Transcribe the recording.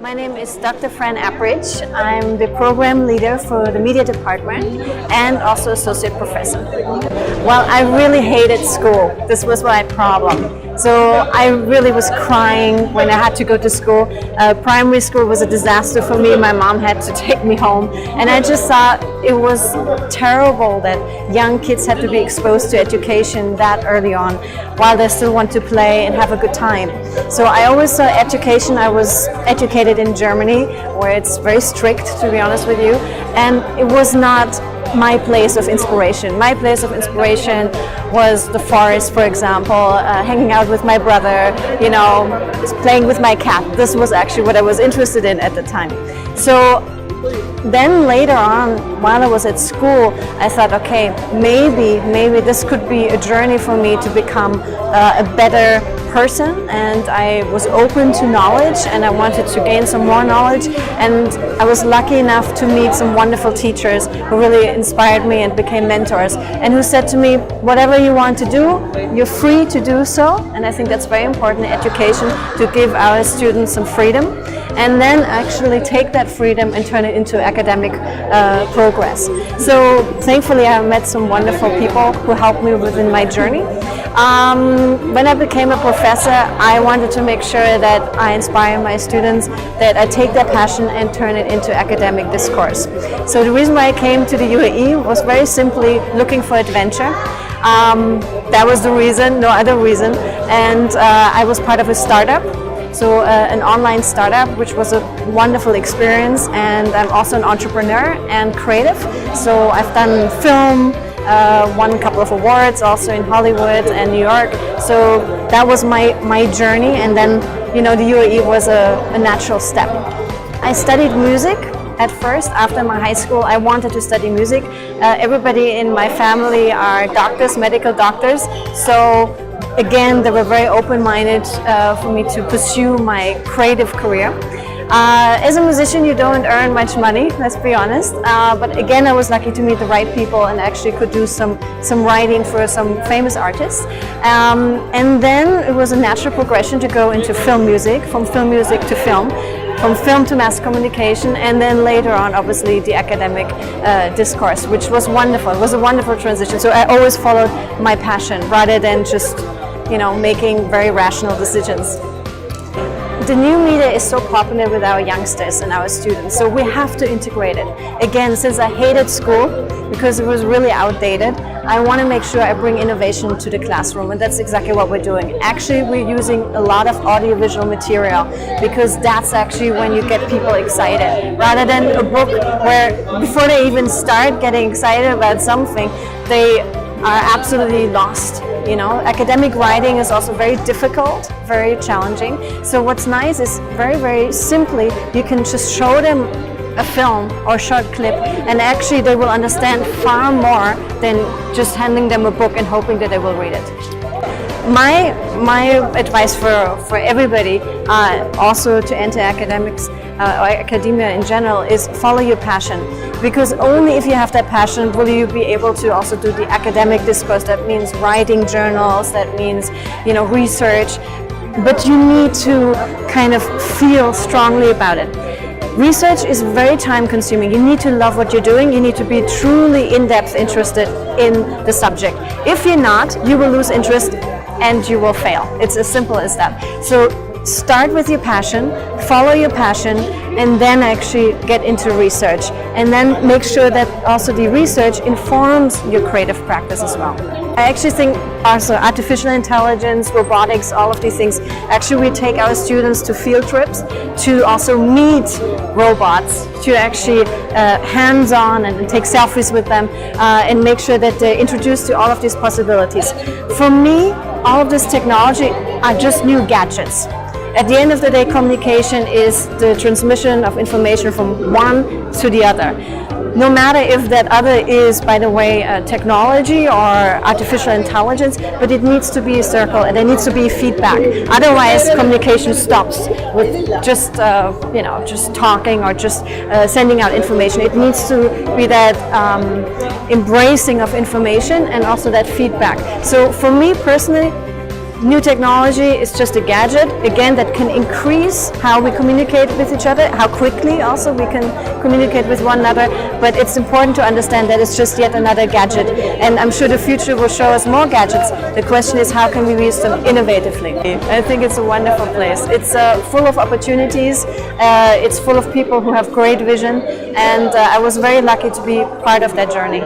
My name is Dr. Fran Apprich. I'm the program leader for the media department and also associate professor. Well, I really hated school. This was my problem. So I really was crying when I had to go to school. Primary school was a disaster for me. My mom had to take me home. And I just thought it was terrible that young kids had to be exposed to education that early on while they still want to play and have a good time. So I always saw education. I was educated in Germany, where it's very strict, to be honest with you. And it was not my place of inspiration. My place of inspiration was the forest, for example, hanging out with my brother, you know, playing with my cat. This was actually what I was interested in at the time. So then later on, while I was at school, I thought, okay, maybe this could be a journey for me to become a better person, and I was open to knowledge and I wanted to gain some more knowledge, and I was lucky enough to meet some wonderful teachers who really inspired me and became mentors, and who said to me, whatever you want to do, you're free to do so. And I think that's very important in education, to give our students some freedom and then actually take that freedom and turn it into academic progress. So thankfully I met some wonderful people who helped me within my journey. When I became a professor, I wanted to make sure that I inspire my students, that I take their passion and turn it into academic discourse. So the reason why I came to the UAE was very simply looking for adventure. That was the reason, no other reason. And I was part of a startup. So an online startup, which was a wonderful experience, and I'm also an entrepreneur and creative. So I've done film, won a couple of awards also in Hollywood and New York. So that was my journey, and then, you know, the UAE was a natural step. I studied music at first. After my high school, I wanted to study music. Everybody in my family are doctors, medical doctors. So again, they were very open-minded for me to pursue my creative career. As a musician, you don't earn much money, let's be honest. But again, I was lucky to meet the right people and actually could do some writing for some famous artists. And then it was a natural progression to go into film music, from film music to film, from film to mass communication, and then later on, obviously, the academic discourse, which was wonderful. It was a wonderful transition. So I always followed my passion rather than just, you know, making very rational decisions. The new media is so popular with our youngsters and our students, so we have to integrate it. Again, since I hated school because it was really outdated, I want to make sure I bring innovation to the classroom, and that's exactly what we're doing. Actually, we're using a lot of audiovisual material because that's actually when you get people excited. Rather than a book where before they even start getting excited about something, they are absolutely lost. You know, academic writing is also very difficult, very challenging. So what's nice is very simply, you can just show them a film or short clip, and actually they will understand far more than just handing them a book and hoping that they will read it. My advice for everybody, also to enter academics or academia in general, is follow your passion. Because only if you have that passion will you be able to also do the academic discourse. That means writing journals, that means, you know, research. But you need to kind of feel strongly about it. Research is very time consuming. You need to love what you're doing. You need to be truly in-depth interested in the subject. If you're not, you will lose interest and you will fail. It's as simple as that. So start with your passion, follow your passion, and then actually get into research. And then make sure that also the research informs your creative practice as well. I actually think also artificial intelligence, robotics, all of these things, actually we take our students to field trips to also meet robots, to actually hands-on and take selfies with them and make sure that they're introduced to all of these possibilities. For me, all of this technology are just new gadgets. At the end of the day, communication is the transmission of information from one to the other. No matter if that other is, by the way, technology or artificial intelligence, but it needs to be a circle and there needs to be feedback. Otherwise, communication stops with just, you know, just talking or just sending out information. It needs to be that embracing of information and also that feedback. So for me personally, New technology is just a gadget, again, that can increase how we communicate with each other, how quickly also we can communicate with one another, but it's important to understand that it's just yet another gadget, and I'm sure the future will show us more gadgets. The question is, how can we use them innovatively? I think it's a wonderful place. It's full of opportunities, it's full of people who have great vision, and I was very lucky to be part of that journey.